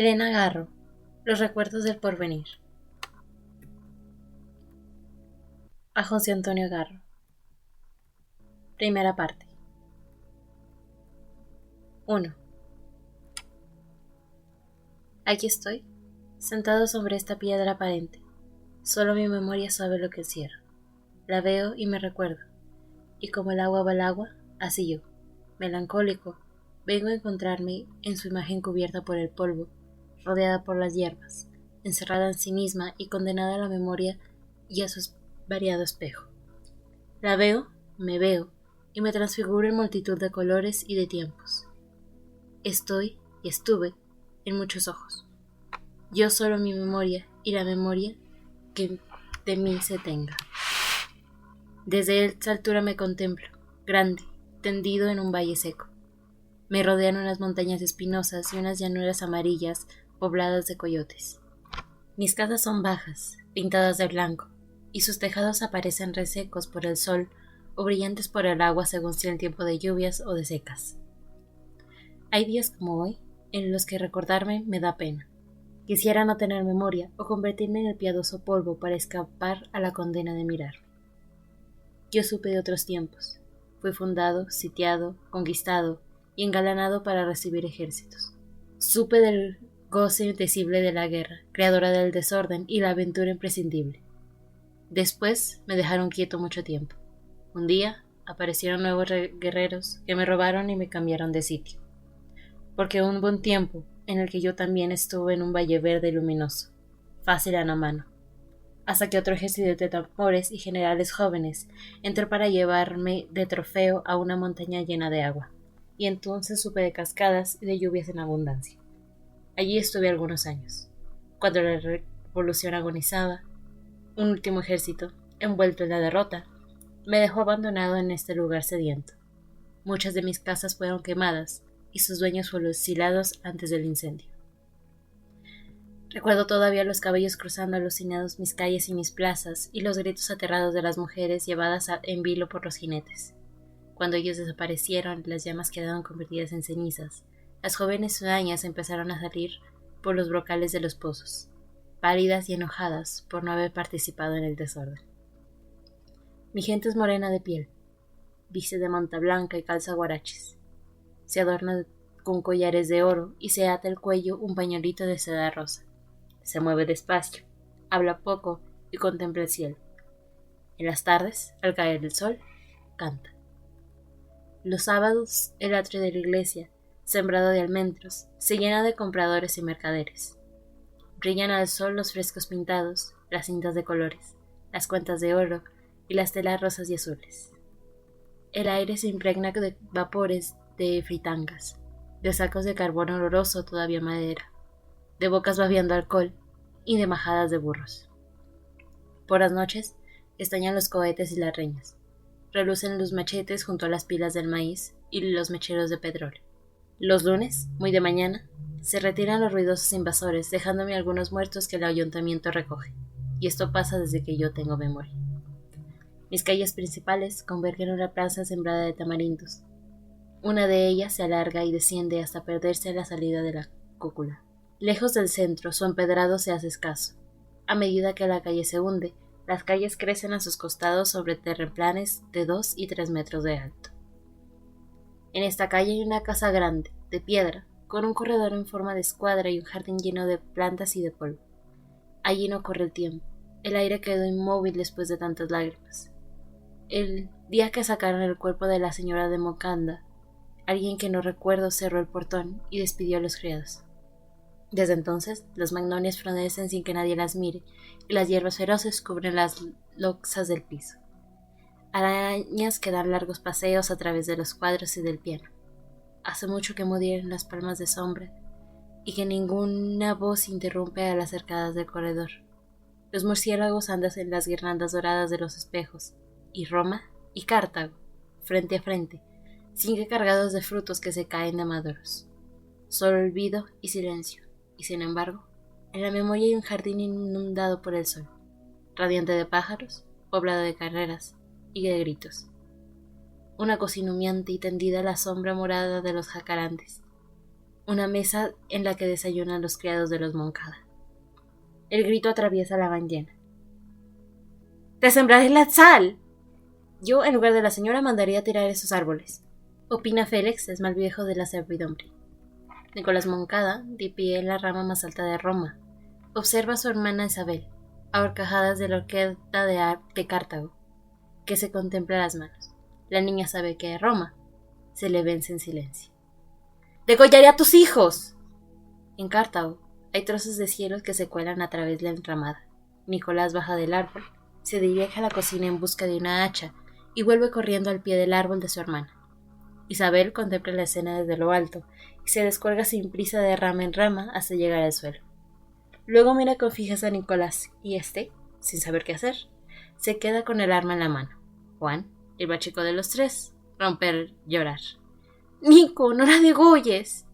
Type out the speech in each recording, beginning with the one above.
Elena Garro, Los recuerdos del porvenir. A José Antonio Garro. Primera parte. 1. Aquí estoy, sentado sobre esta piedra aparente. Solo mi memoria sabe lo que encierra. La veo y me recuerdo. Y como el agua va al agua, así yo, melancólico, vengo a encontrarme en su imagen cubierta por el polvo, rodeada por las hierbas, encerrada en sí misma y condenada a la memoria y a su variado espejo. La veo, me veo, y me transfiguro en multitud de colores y de tiempos. Estoy y estuve en muchos ojos. Yo solo mi memoria y la memoria que de mí se tenga. Desde esta altura me contemplo, grande, tendido en un valle seco. Me rodean unas montañas espinosas y unas llanuras amarillas pobladas de coyotes. Mis casas son bajas, pintadas de blanco, y sus tejados aparecen resecos por el sol o brillantes por el agua según sea el tiempo de lluvias o de secas. Hay días como hoy en los que recordarme me da pena. Quisiera no tener memoria o convertirme en el piadoso polvo para escapar a la condena de mirarme. Yo supe de otros tiempos. Fui fundado, sitiado, conquistado y engalanado para recibir ejércitos. Supe del goce indecible de la guerra, creadora del desorden y la aventura imprescindible. Después me dejaron quieto mucho tiempo. Un día aparecieron nuevos guerreros que me robaron y me cambiaron de sitio. Porque hubo un buen tiempo en el que yo también estuve en un valle verde y luminoso, fácil a la mano, hasta que otro ejército de tambores y generales jóvenes entró para llevarme de trofeo a una montaña llena de agua, y entonces supe de cascadas y de lluvias en abundancia. Allí estuve algunos años. Cuando la revolución agonizaba, un último ejército, envuelto en la derrota, me dejó abandonado en este lugar sediento. Muchas de mis casas fueron quemadas y sus dueños fusilados antes del incendio. Recuerdo todavía los caballos cruzando alucinados mis calles y mis plazas y los gritos aterrados de las mujeres llevadas en vilo por los jinetes. Cuando ellos desaparecieron, las llamas quedaron convertidas en cenizas. Las jóvenes ciudadanas empezaron a salir por los brocales de los pozos, pálidas y enojadas por no haber participado en el desorden. Mi gente es morena de piel, viste de manta blanca y calza guaraches. Se adorna con collares de oro y se ata el cuello un pañuelito de seda rosa. Se mueve despacio, habla poco y contempla el cielo. En las tardes, al caer el sol, canta. Los sábados, el atrio de la iglesia, sembrado de almendros, se llena de compradores y mercaderes. Brillan al sol los frescos pintados, las cintas de colores, las cuentas de oro y las telas rosas y azules. El aire se impregna de vapores de fritangas, de sacos de carbón oloroso todavía madera, de bocas babeando alcohol y de majadas de burros. Por las noches estallan los cohetes y las reñas, relucen los machetes junto a las pilas del maíz y los mecheros de petróleo. Los lunes, muy de mañana, se retiran los ruidosos invasores, dejándome algunos muertos que el ayuntamiento recoge, y esto pasa desde que yo tengo memoria. Mis calles principales convergen en una plaza sembrada de tamarindos. Una de ellas se alarga y desciende hasta perderse a la salida de la cúpula. Lejos del centro, su empedrado se hace escaso. A medida que la calle se hunde, las calles crecen a sus costados sobre terraplenes de 2 y 3 metros de alto. En esta calle hay una casa grande, de piedra, con un corredor en forma de escuadra y un jardín lleno de plantas y de polvo. Allí no corre el tiempo. El aire quedó inmóvil después de tantas lágrimas. El día que sacaron el cuerpo de la señora de Mocanda, alguien que no recuerdo cerró el portón y despidió a los criados. Desde entonces, las magnolias florecen sin que nadie las mire, y las hierbas feroces cubren las losas del piso. Arañas que dan largos paseos a través de los cuadros y del piano. Hace mucho que murieron las palmas de sombra, y que ninguna voz interrumpe a las arcadas del corredor. Los murciélagos andan en las guirnaldas doradas de los espejos, y Roma y Cartago, frente a frente, siguen cargados de frutos que se caen de maduros. Solo olvido y silencio, y sin embargo, en la memoria hay un jardín inundado por el sol, radiante de pájaros, poblado de carreras y de gritos. Una cocina humeante y tendida a la sombra morada de los jacarantes. una mesa en la que desayunan los criados de los Moncada. El grito atraviesa la mañana. ¡Te sembraré la sal! Yo, en lugar de la señora, mandaría tirar esos árboles. Opina Félix, es mal viejo de la servidumbre. Nicolás Moncada, de pie en la rama más alta de Roma, observa a su hermana Isabel, a horcajadas de la horqueta de Cartago, que se contempla las manos. La niña sabe que es Roma. Se le vence en silencio. ¡Degollaré a tus hijos! En Cartago hay trozos de cielos que se cuelan a través de la enramada. Nicolás baja del árbol, se dirige a la cocina en busca de una hacha y vuelve corriendo al pie del árbol de su hermana. Isabel contempla la escena desde lo alto y se descuelga sin prisa de rama en rama hasta llegar al suelo. Luego mira con fijeza a Nicolás y éste, sin saber qué hacer, se queda con el arma en la mano. Juan, el más chico de los tres, rompe a llorar. ¡Nico, no la degolles!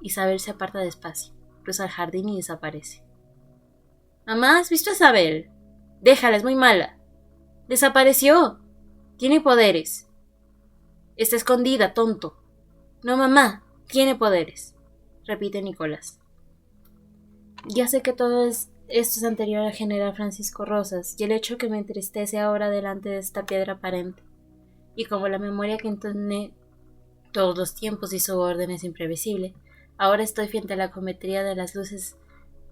Isabel se aparta despacio, cruza el jardín y desaparece. —Mamá, ¿has visto a Isabel? Déjala, es muy mala. Desapareció. Tiene poderes. Está escondida, tonto. No, mamá, tiene poderes, repite Nicolás. Ya sé que todo esto es anterior al general Francisco Rosas y el hecho que me entristece ahora delante de esta piedra aparente. Y como la memoria que entoné todos los tiempos y su orden es imprevisible, ahora estoy frente a la geometría de las luces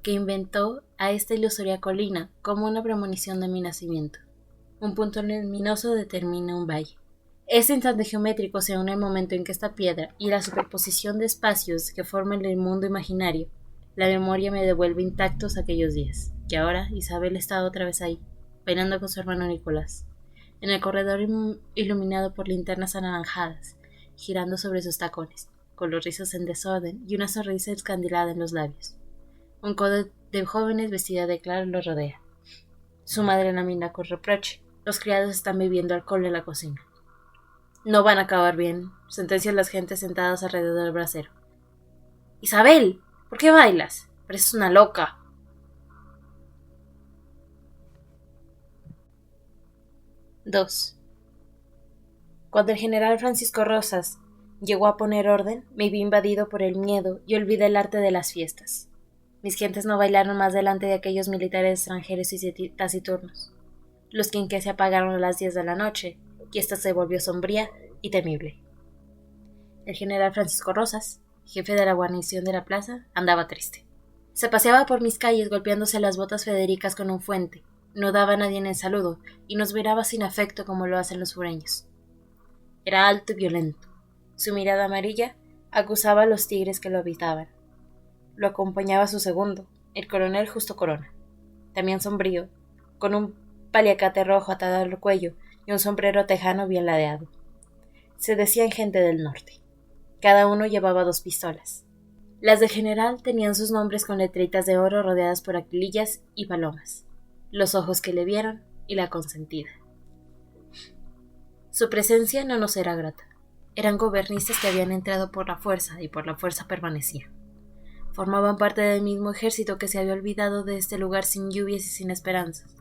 que inventó a esta ilusoria colina como una premonición de mi nacimiento. Un punto luminoso determina un valle. Este instante geométrico se une al momento en que esta piedra y la superposición de espacios que forman el mundo imaginario, la memoria me devuelve intactos aquellos días, y ahora Isabel está otra vez ahí, bailando con su hermano Nicolás, en el corredor iluminado por linternas anaranjadas, girando sobre sus tacones, con los rizos en desorden y una sonrisa escandilada en los labios. Un codo de jóvenes vestida de claro los rodea. Su madre la mira con reproche. Los criados están bebiendo alcohol en la cocina. No van a acabar bien, sentencian las gentes sentadas alrededor del brasero. ¡Isabel! ¿Por qué bailas? Pareces una loca. II. Cuando el general Francisco Rosas llegó a poner orden, me vi invadido por el miedo y olvidé el arte de las fiestas. Mis gentes no bailaron más delante de aquellos militares extranjeros y taciturnos. Los quinqués se apagaron a las 10 de la noche, y esta se volvió sombría y temible. El general Francisco Rosas, jefe de la guarnición de la plaza, andaba triste. Se paseaba por mis calles golpeándose las botas federicas con un fuente, no daba a nadie en el saludo, y nos miraba sin afecto como lo hacen los sureños. Era alto y violento. Su mirada amarilla acusaba a los tigres que lo habitaban. Lo acompañaba su segundo, el coronel Justo Corona, también sombrío, con un paliacate rojo atado al cuello y un sombrero tejano bien ladeado. Se decían gente del norte. Cada uno llevaba 2 pistolas. Las de general tenían sus nombres con letritas de oro rodeadas por aquilillas y palomas, los ojos que le vieron y la consentida. Su presencia no nos era grata. Eran gobernistas que habían entrado por la fuerza y por la fuerza permanecían. Formaban parte del mismo ejército que se había olvidado de este lugar sin lluvias y sin esperanzas.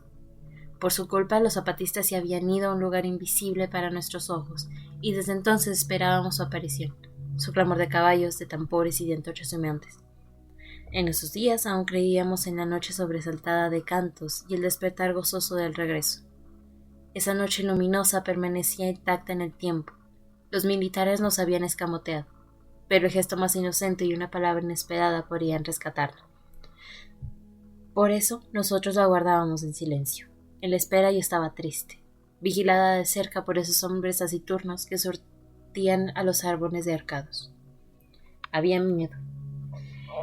Por su culpa, los zapatistas se habían ido a un lugar invisible para nuestros ojos, y desde entonces esperábamos su aparición, su clamor de caballos, de tambores y de antorchas humeantes. En esos días aún creíamos en la noche sobresaltada de cantos y el despertar gozoso del regreso. Esa noche luminosa permanecía intacta en el tiempo. Los militares nos habían escamoteado, pero el gesto más inocente y una palabra inesperada podían rescatarla. Por eso nosotros lo aguardábamos en silencio. En la espera yo estaba triste, vigilada de cerca por esos hombres taciturnos que sortían a los árboles de arcados. Había miedo.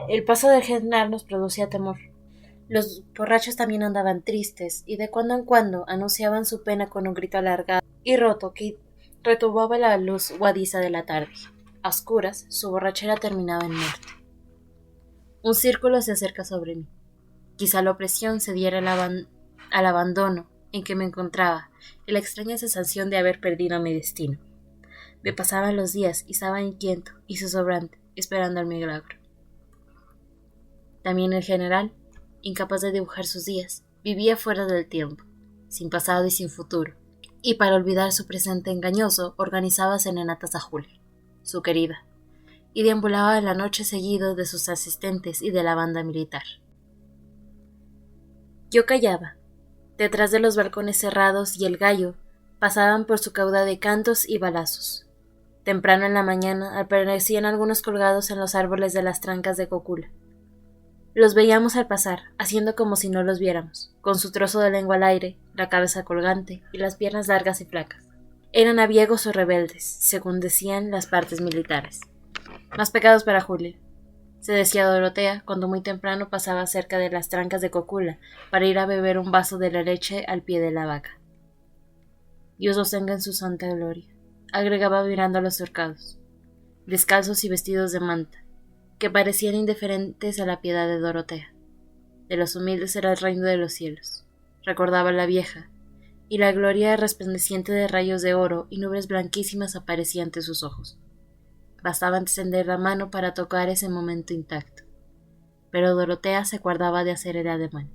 El paso del general nos producía temor. Los borrachos también andaban tristes y de cuando en cuando anunciaban su pena con un grito alargado y roto que retumbaba la luz guadiza de la tarde. A oscuras, su borrachera terminaba en muerte. Un círculo se acerca sobre mí. Quizá la opresión se diera al abandono en que me encontraba y la extraña sensación de haber perdido mi destino. Me pasaban los días y estaba inquieto y zozobrante, esperando el milagro. También el general, incapaz de dibujar sus días, vivía fuera del tiempo, sin pasado y sin futuro, y para olvidar su presente engañoso organizaba serenatas a Julia, su querida, y deambulaba en la noche seguido de sus asistentes y de la banda militar. Yo callaba. Detrás de los balcones cerrados y el gallo pasaban por su cauda de cantos y balazos. Temprano en la mañana aparecían algunos colgados en los árboles de las trancas de cocula. Los veíamos al pasar, haciendo como si no los viéramos, con su trozo de lengua al aire, la cabeza colgante y las piernas largas y flacas. Eran abiegos o rebeldes, según decían las partes militares. Más pecados para Julia, se decía Dorotea cuando muy temprano pasaba cerca de las trancas de cocula para ir a beber un vaso de la leche al pie de la vaca. Dios los tenga en su santa gloria, agregaba mirando a los cercados, descalzos y vestidos de manta, que parecían indiferentes a la piedad de Dorotea. De los humildes era el reino de los cielos, recordaba la vieja, y la gloria resplandeciente de rayos de oro y nubes blanquísimas aparecía ante sus ojos. Bastaba extender la mano para tocar ese momento intacto, pero Dorotea se guardaba de hacer el ademán.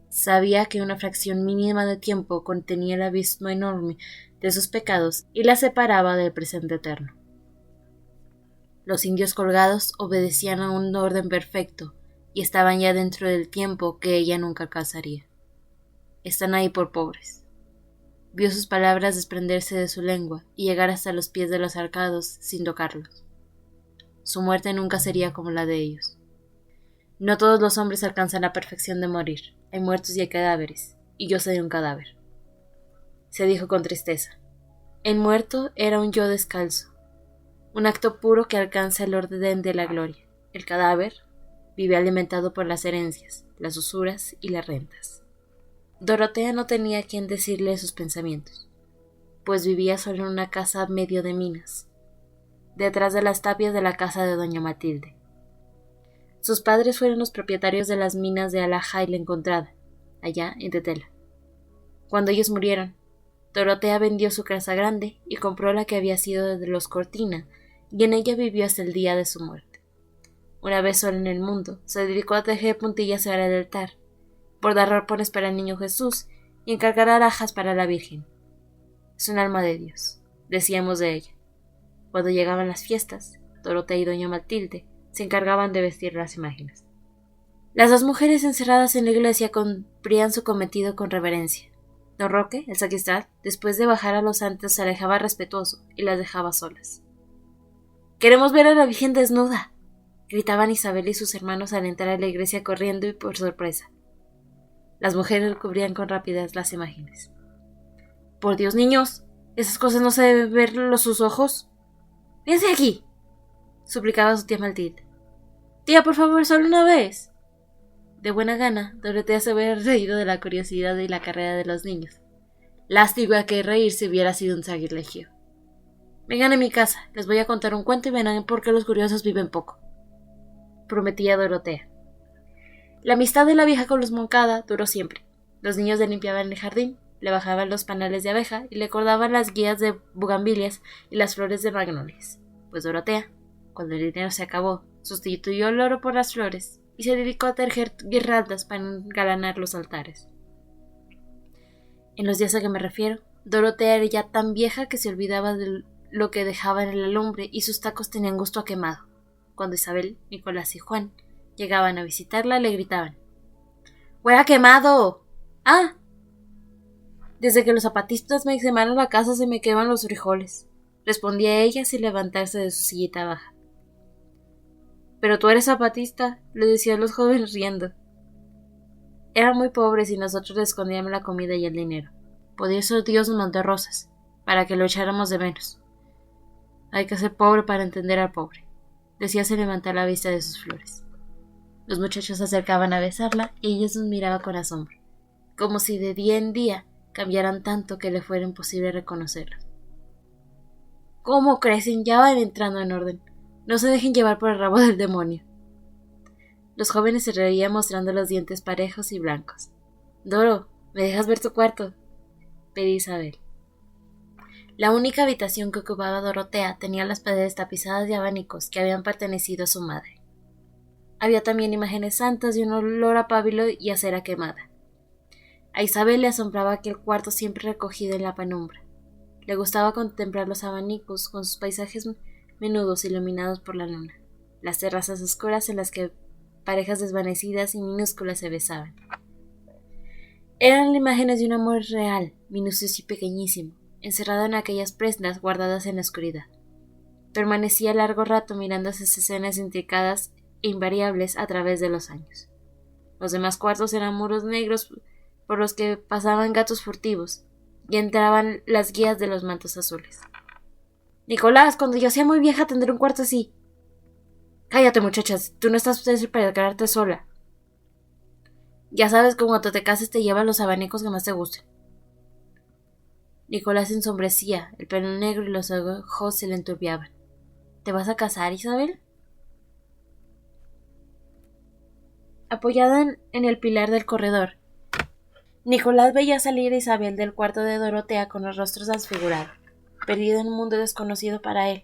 Sabía que una fracción mínima de tiempo contenía el abismo enorme de sus pecados y la separaba del presente eterno. Los indios colgados obedecían a un orden perfecto y estaban ya dentro del tiempo que ella nunca alcanzaría. Están ahí por pobres. Vio sus palabras desprenderse de su lengua y llegar hasta los pies de los arcados sin tocarlos. Su muerte nunca sería como la de ellos. No todos los hombres alcanzan la perfección de morir. Hay muertos y hay cadáveres, y yo soy un cadáver. Se dijo con tristeza. El muerto era un yo descalzo, un acto puro que alcanza el orden de la gloria. El cadáver vive alimentado por las herencias, las usuras y las rentas. Dorotea no tenía a quien decirle sus pensamientos, pues vivía solo en una casa medio de minas, detrás de las tapias de la casa de doña Matilde. Sus padres fueron los propietarios de las minas de Alhaja y La Encontrada, allá en Tetela. Cuando ellos murieron, Dorotea vendió su casa grande y compró la que había sido de los Cortina, y en ella vivió hasta el día de su muerte. Una vez sola en el mundo, se dedicó a tejer puntillas para el altar, bordar arpones para el niño Jesús y encargar alhajas para la Virgen. Es un alma de Dios, decíamos de ella. Cuando llegaban las fiestas, Dorotea y doña Matilde se encargaban de vestir las imágenes. Las dos mujeres encerradas en la iglesia cumplían su cometido con reverencia. Don Roque, el sacristán, después de bajar a los santos, se alejaba respetuoso y las dejaba solas. «¡Queremos ver a la Virgen desnuda!», gritaban Isabel y sus hermanos al entrar a la iglesia corriendo y por sorpresa. Las mujeres cubrían con rapidez las imágenes. «¡Por Dios, niños! ¿Esas cosas no se deben ver sus ojos? ¡Vénse aquí!», suplicaba su tía Matilde. «Tía, por favor, solo una vez». De buena gana, Dorotea se había reído de la curiosidad y la carrera de los niños. Lástima que reírse hubiera sido un sacrilegio. «Vengan a mi casa, les voy a contar un cuento y verán por qué los curiosos viven poco», prometía Dorotea. La amistad de la vieja con los Moncada duró siempre. Los niños le limpiaban el jardín, le bajaban los panales de abeja y le cordaban las guías de bugambilias y las flores de magnolias. Pues Dorotea, cuando el dinero se acabó, sustituyó el oro por las flores y se dedicó a tejer guirnaldas para engalanar los altares. En los días a que me refiero, Dorotea era ya tan vieja que se olvidaba de lo que dejaba en la lumbre y sus tacos tenían gusto a quemado. Cuando Isabel, Nicolás y Juan llegaban a visitarla, le gritaban: «¡Huele a quemado!». «¡Ah! Desde que los zapatistas me quemaron la casa se me queman los frijoles», respondía ella sin levantarse de su sillita baja. «Pero tú eres zapatista», le decían los jóvenes riendo. Eran muy pobres y nosotros les escondíamos la comida y el dinero. Por eso Dios nos mandó rosas, para que lo echáramos de menos. Hay que ser pobre para entender al pobre, decía sin levantar la vista de sus flores. Los muchachos se acercaban a besarla y ella los miraba con asombro, como si de día en día cambiaran tanto que le fuera imposible reconocerlos. «¿Cómo crecen? Ya van entrando en orden. No se dejen llevar por el rabo del demonio». Los jóvenes se reían mostrando los dientes parejos y blancos. «Doro, ¿me dejas ver tu cuarto?», pedí Isabel. La única habitación que ocupaba Dorotea tenía las paredes tapizadas de abanicos que habían pertenecido a su madre. Había también imágenes santas y un olor a pábilo y a cera quemada. A Isabel le asombraba aquel cuarto siempre recogido en la penumbra. Le gustaba contemplar los abanicos con sus paisajes menudos iluminados por la luna, las terrazas oscuras en las que parejas desvanecidas y minúsculas se besaban. Eran imágenes de un amor real, minucioso y pequeñísimo, encerrado en aquellas prendas guardadas en la oscuridad. Permanecía largo rato mirando esas escenas intricadas e invariables a través de los años. Los demás cuartos eran muros negros por los que pasaban gatos furtivos, y entraban las guías de los mantos azules. Nicolás, cuando yo sea muy vieja tendré un cuarto así. Cállate, muchachas, tú no estás para quedarte sola. Ya sabes que cuando te cases te llevan los abanicos que más te gusten. Nicolás se ensombrecía, el pelo negro y los ojos se le enturbiaban. ¿Te vas a casar, Isabel? Apoyada en el pilar del corredor, Nicolás veía salir a Isabel del cuarto de Dorotea con los rostros desfigurados, perdido en un mundo desconocido para él.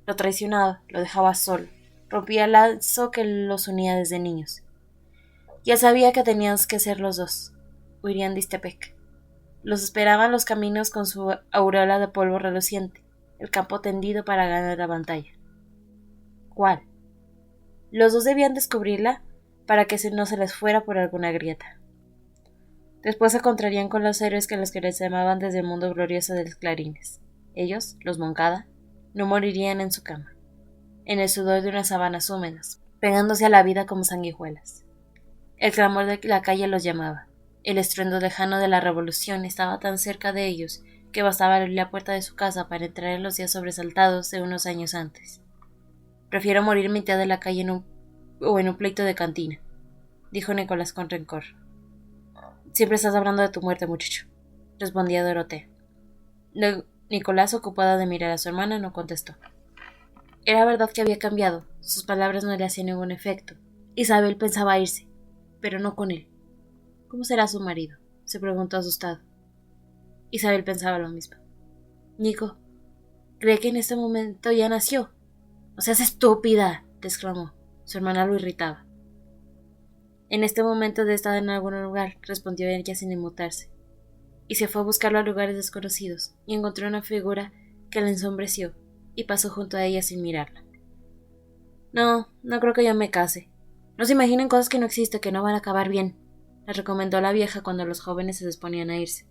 Lo traicionaba, lo dejaba solo, rompía el lazo que los unía desde niños. Ya sabía que tenían que ser los dos. Huirían de Ixtepec. Los esperaban los caminos con su aureola de polvo reluciente, el campo tendido para ganar la batalla. ¿Cuál? Los dos debían descubrirla para que no se les fuera por alguna grieta. Después se encontrarían con los héroes que les llamaban desde el mundo glorioso de los clarines. Ellos, los Moncada, no morirían en su cama, en el sudor de unas sabanas húmedas, pegándose a la vida como sanguijuelas. El clamor de la calle los llamaba. El estruendo lejano de la revolución estaba tan cerca de ellos que bastaba abrir la puerta de su casa para entrar en los días sobresaltados de unos años antes. Prefiero morir en mitad de la calle en un pleito de cantina, dijo Nicolás con rencor. Siempre estás hablando de tu muerte, muchacho, respondía Dorotea. Nicolás, ocupado de mirar a su hermana, no contestó. Era verdad que había cambiado, sus palabras no le hacían ningún efecto. Isabel pensaba irse, pero no con él. ¿Cómo será su marido?, se preguntó asustado. Isabel pensaba lo mismo. Nico, ¿cree que en este momento ya nació? No seas estúpida, exclamó. Su hermana lo irritaba. En este momento de estar en algún lugar, respondió ella sin inmutarse, y se fue a buscarlo a lugares desconocidos, y encontró una figura que la ensombreció, y pasó junto a ella sin mirarla. No creo que yo me case. No se imaginen cosas que no existen, que no van a acabar bien, le recomendó la vieja cuando los jóvenes se disponían a irse.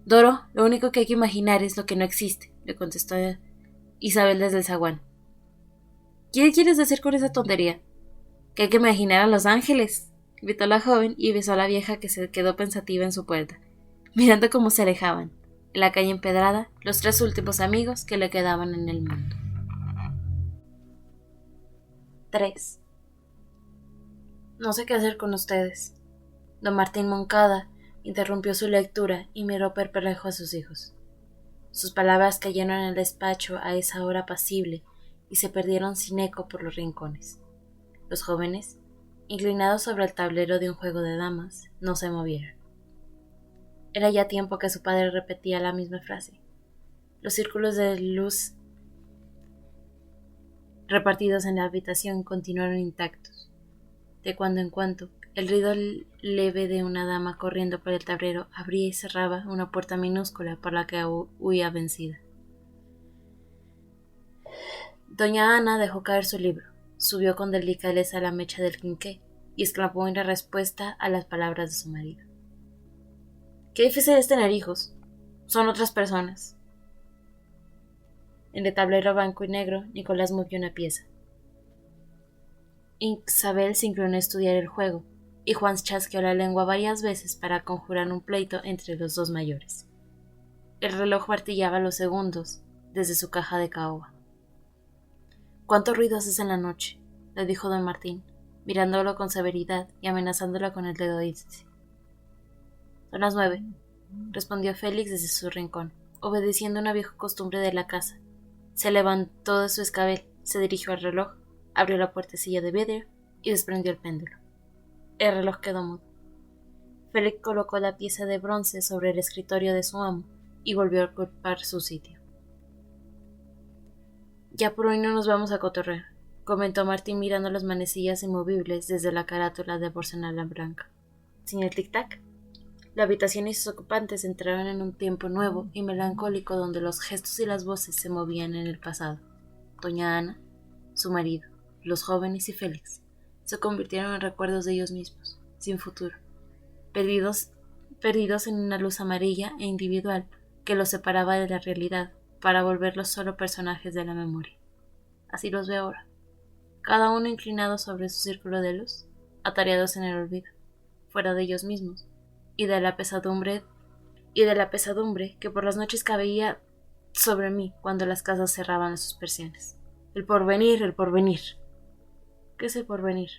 Doro, lo único que hay que imaginar es lo que no existe, le contestó Isabel desde el zaguán. ¿Qué quieres decir con esa tontería? Que hay que imaginar a los ángeles, gritó la joven y besó a la vieja, que se quedó pensativa en su puerta, mirando cómo se alejaban, en la calle empedrada, los tres últimos amigos que le quedaban en el mundo. 3. No sé qué hacer con ustedes. Don Martín Moncada interrumpió su lectura y miró perplejo a sus hijos. Sus palabras cayeron en el despacho a esa hora apacible y se perdieron sin eco por los rincones. Los jóvenes, inclinados sobre el tablero de un juego de damas, no se movieron. Era ya tiempo que su padre repetía la misma frase. Los círculos de luz repartidos en la habitación continuaron intactos. De cuando en cuando, el ruido leve de una dama corriendo por el tablero abría y cerraba una puerta minúscula por la que huía vencida. Doña Ana dejó caer su libro, subió con delicadeza la mecha del quinqué y exclamó en la respuesta a las palabras de su marido. Qué difícil es tener hijos. Son otras personas. En el tablero blanco y negro, Nicolás movió una pieza. Isabel se inclinó a estudiar el juego, y Juan chasqueó la lengua varias veces para conjurar un pleito entre los dos mayores. El reloj martillaba los segundos desde su caja de caoba. «¿Cuánto ruido haces en la noche?», le dijo don Martín, mirándolo con severidad y amenazándola con el dedo índice. «Son las 9», respondió Félix desde su rincón, obedeciendo una vieja costumbre de la casa. Se levantó de su escabel, se dirigió al reloj, abrió la puertecilla de vidrio y desprendió el péndulo. El reloj quedó mudo. Félix colocó la pieza de bronce sobre el escritorio de su amo y volvió a ocupar su sitio. «Ya por hoy no nos vamos a cotorrear», comentó Martín mirando las manecillas inmovibles desde la carátula de porcelana blanca. Sin el tic-tac, la habitación y sus ocupantes entraron en un tiempo nuevo y melancólico donde los gestos y las voces se movían en el pasado. doña Ana, su marido, los jóvenes y Félix se convirtieron en recuerdos de ellos mismos, sin futuro, perdidos en una luz amarilla e individual que los separaba de la realidad para volverlos solo personajes de la memoria. Así los veo ahora, cada uno inclinado sobre su círculo de luz, atareados en el olvido, fuera de ellos mismos, y de la pesadumbre que por las noches caía sobre mí cuando las casas cerraban sus persianas. El porvenir, el porvenir. ¿Qué es el porvenir?,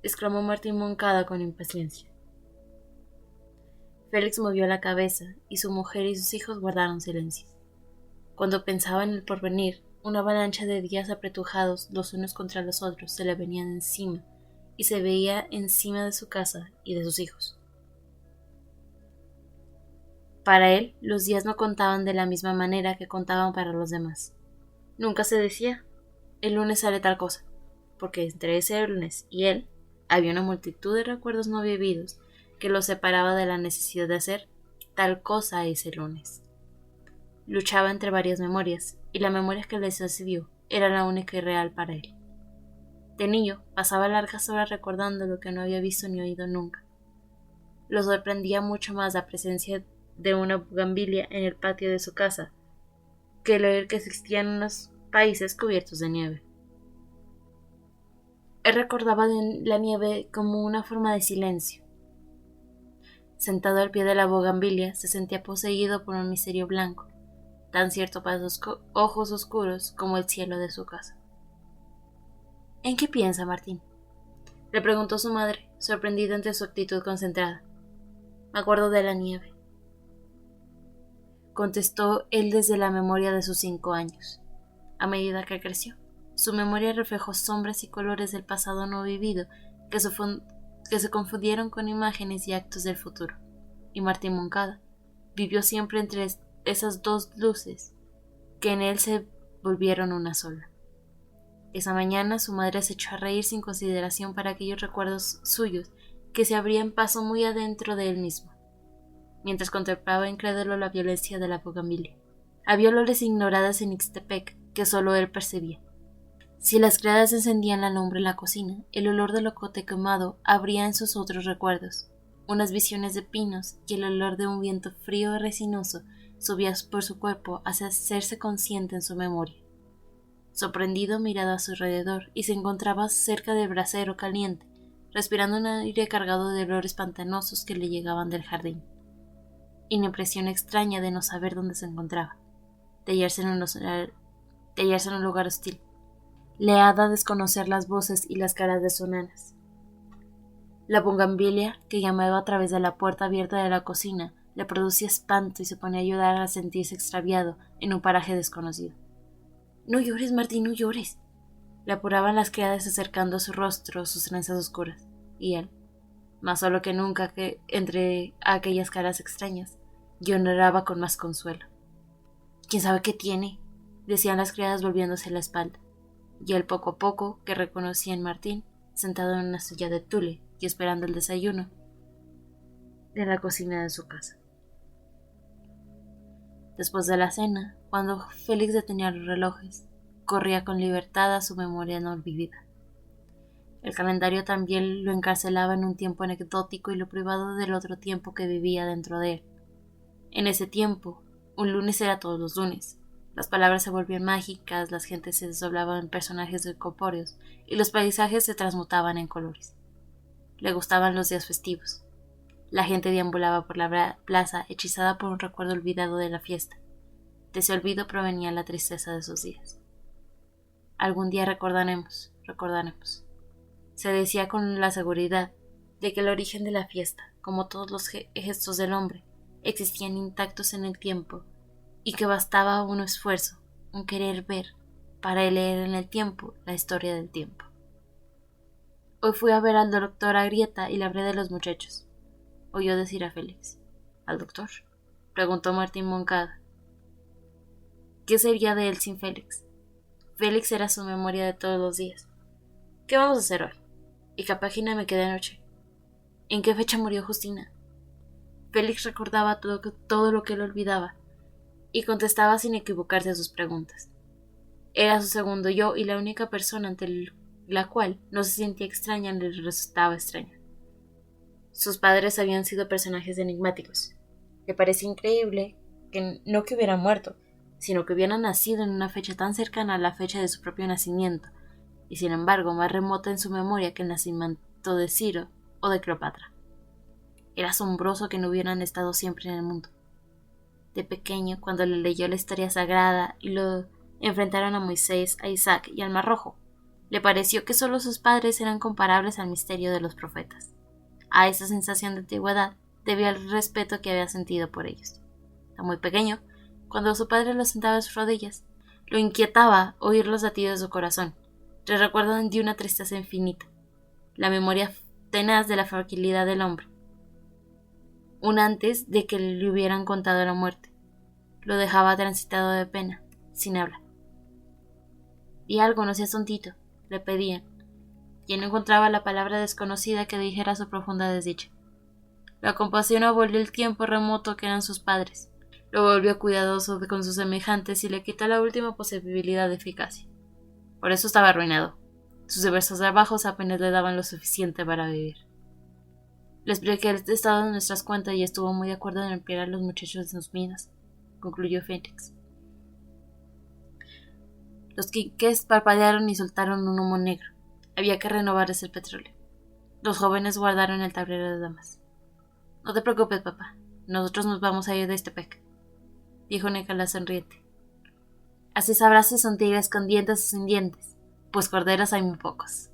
exclamó Martín Moncada con impaciencia. Félix movió la cabeza, y su mujer y sus hijos guardaron silencio. Cuando pensaba en el porvenir, una avalancha de días apretujados los unos contra los otros se le venían encima, y se veía encima de su casa y de sus hijos. Para él, los días no contaban de la misma manera que contaban para los demás. Nunca se decía, el lunes sale tal cosa, porque entre ese lunes y él había una multitud de recuerdos no vividos que los separaba de la necesidad de hacer tal cosa ese lunes. Luchaba entre varias memorias, y la memoria que le sucedió era la única y real para él. De niño, pasaba largas horas recordando lo que no había visto ni oído nunca. Lo sorprendía mucho más la presencia de una bugambilia en el patio de su casa que el oír que existían unos países cubiertos de nieve. Él recordaba la nieve como una forma de silencio. Sentado al pie de la bugambilia, se sentía poseído por un misterio blanco, tan cierto para sus ojos oscuros como el cielo de su casa. ¿En qué piensa, Martín?, le preguntó su madre, sorprendida ante su actitud concentrada. Me acuerdo de la nieve, contestó él desde la memoria de sus 5 años. A medida que creció, su memoria reflejó sombras y colores del pasado no vivido que se confundieron con imágenes y actos del futuro, y Martín Moncada vivió siempre entre esas dos luces que en él se volvieron una sola. Esa mañana su madre se echó a reír sin consideración para aquellos recuerdos suyos que se abrían paso muy adentro de él mismo, mientras contemplaba incrédulo la violencia de la bugambilia. Había olores ignoradas en Ixtepec que solo él percibía. Si las criadas encendían la lumbre en la cocina, el olor del locote quemado abría en sus otros recuerdos unas visiones de pinos, y el olor de un viento frío y resinoso subía por su cuerpo hasta hacerse consciente en su memoria. Sorprendido miraba a su alrededor y se encontraba cerca del brasero caliente, respirando un aire cargado de olores pantanosos que le llegaban del jardín. Y una impresión extraña de no saber dónde se encontraba, de hallarse en un lugar hostil. Le hada desconocer las voces y las caras de sus nanas. La bugambilia, que llamaba a través de la puerta abierta de la cocina, le producía espanto y se ponía a ayudar a sentirse extraviado en un paraje desconocido. «No llores, Martín, no llores», le apuraban las criadas acercando a su rostro sus trenzas oscuras, y él, más solo que nunca que entre aquellas caras extrañas, lloraba con más consuelo. «¿Quién sabe qué tiene?», decían las criadas volviéndose la espalda, y él poco a poco, que reconocía en Martín, sentado en una silla de tule y esperando el desayuno en la cocina de su casa. Después de la cena, cuando Félix detenía los relojes, corría con libertad a su memoria no olvidada. El calendario también lo encarcelaba en un tiempo anecdótico y lo privado del otro tiempo que vivía dentro de él. En ese tiempo, un lunes era todos los lunes. Las palabras se volvían mágicas, las gentes se desdoblaban en personajes corpóreos y los paisajes se transmutaban en colores. Le gustaban los días festivos. La gente deambulaba por la plaza hechizada por un recuerdo olvidado de la fiesta. De ese olvido provenía la tristeza de esos días. Algún día recordaremos, se decía con la seguridad de que el origen de la fiesta, como todos los gestos del hombre, existían intactos en el tiempo y que bastaba un esfuerzo, un querer ver, para leer en el tiempo la historia del tiempo. Hoy fui a ver al doctor Agrieta y le hablé de los muchachos, oyó decir a Félix. ¿Al doctor?, preguntó Martín Moncada. ¿Qué sería de él sin Félix? Félix era su memoria de todos los días. ¿Qué vamos a hacer hoy? ¿Y qué página me quedé anoche? ¿En qué fecha murió Justina? Félix recordaba todo lo que él olvidaba y contestaba sin equivocarse a sus preguntas. Era su segundo yo y la única persona ante la cual no se sentía extraña ni le resultaba extraña. Sus padres habían sido personajes enigmáticos. Le parecía increíble que hubieran muerto, sino que hubieran nacido en una fecha tan cercana a la fecha de su propio nacimiento, y sin embargo más remota en su memoria que el nacimiento de Ciro o de Cleopatra. Era asombroso que no hubieran estado siempre en el mundo. De pequeño, cuando le leyó la historia sagrada y lo enfrentaron a Moisés, a Isaac y al Mar Rojo, le pareció que solo sus padres eran comparables al misterio de los profetas. A esa sensación de antigüedad debió el respeto que había sentido por ellos. A muy pequeño, cuando su padre lo sentaba a sus rodillas, lo inquietaba oír los latidos de su corazón. Le recuerdan de una tristeza infinita, la memoria tenaz de la fragilidad del hombre. Un antes de que le hubieran contado la muerte, lo dejaba transitado de pena, sin habla. Y algo, no seas tontito, le pedían, y él no encontraba la palabra desconocida que dijera su profunda desdicha. La compasión abolió el tiempo remoto que eran sus padres, lo volvió cuidadoso con sus semejantes y le quitó la última posibilidad de eficacia. Por eso estaba arruinado. Sus diversos trabajos apenas le daban lo suficiente para vivir. Le expliqué el estado de nuestras cuentas y estuvo muy de acuerdo en emplear a los muchachos de sus minas, concluyó Félix. Los quiques parpadearon y soltaron un humo negro. Había que renovar ese petróleo. Los jóvenes guardaron el tablero de damas. No te preocupes, papá. Nosotros nos vamos a ir de Estepec, dijo Nicolás sonriente. Así sabrás si son tigres con dientes o sin dientes, pues corderos hay muy pocos,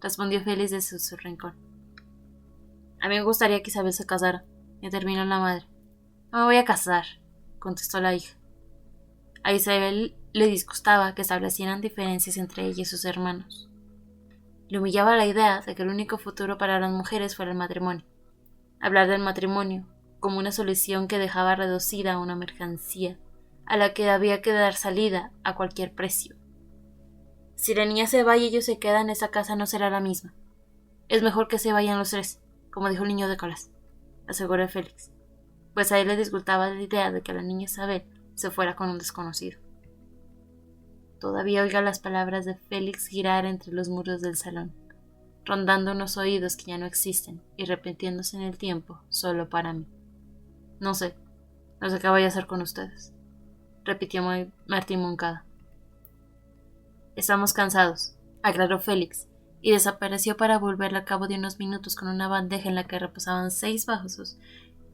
respondió Félix desde su rincón. A mí me gustaría que Isabel se casara, intervino la madre. No me voy a casar, contestó la hija. A Isabel le disgustaba que establecieran diferencias entre ella y sus hermanos. Le humillaba la idea de que el único futuro para las mujeres fuera el matrimonio. Hablar del matrimonio como una solución que dejaba reducida a una mercancía a la que había que dar salida a cualquier precio. Si la niña se va y ellos se quedan, esa casa no será la misma. Es mejor que se vayan los tres, como dijo el niño de Colás, aseguró Félix, pues a él le disgustaba la idea de que la niña Isabel se fuera con un desconocido. Todavía oiga las palabras de Félix girar entre los muros del salón, rondando unos oídos que ya no existen y repitiéndose en el tiempo solo para mí. No sé qué voy a hacer con ustedes, repitió Martín Moncada. Estamos cansados, aclaró Félix, y desapareció para volver al cabo de unos minutos con una bandeja en la que reposaban 6 vasos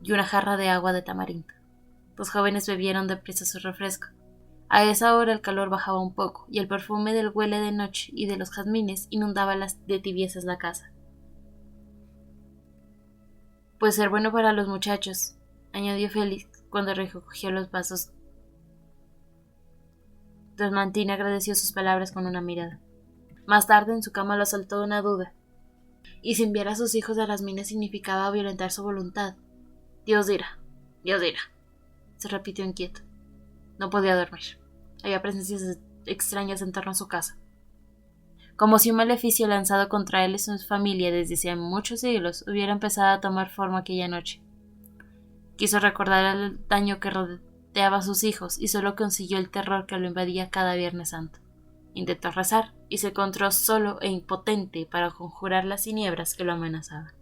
y una jarra de agua de tamarindo. Los jóvenes bebieron deprisa su refresco. A esa hora el calor bajaba un poco, y el perfume del huele de noche y de los jazmines inundaba de tibiezas la casa. Puede ser bueno para los muchachos, añadió Félix cuando recogió los vasos. Don Martín agradeció sus palabras con una mirada. Más tarde en su cama lo asaltó una duda. ¿Y si enviar a sus hijos a las minas significaba violentar su voluntad? Dios dirá, se repitió inquieto. No podía dormir. Había presencias extrañas en torno a su casa. Como si un maleficio lanzado contra él y su familia desde hacía muchos siglos hubiera empezado a tomar forma aquella noche. Quiso recordar el daño que rodeaba a sus hijos y solo consiguió el terror que lo invadía cada Viernes Santo. Intentó rezar y se encontró solo e impotente para conjurar las tinieblas que lo amenazaban.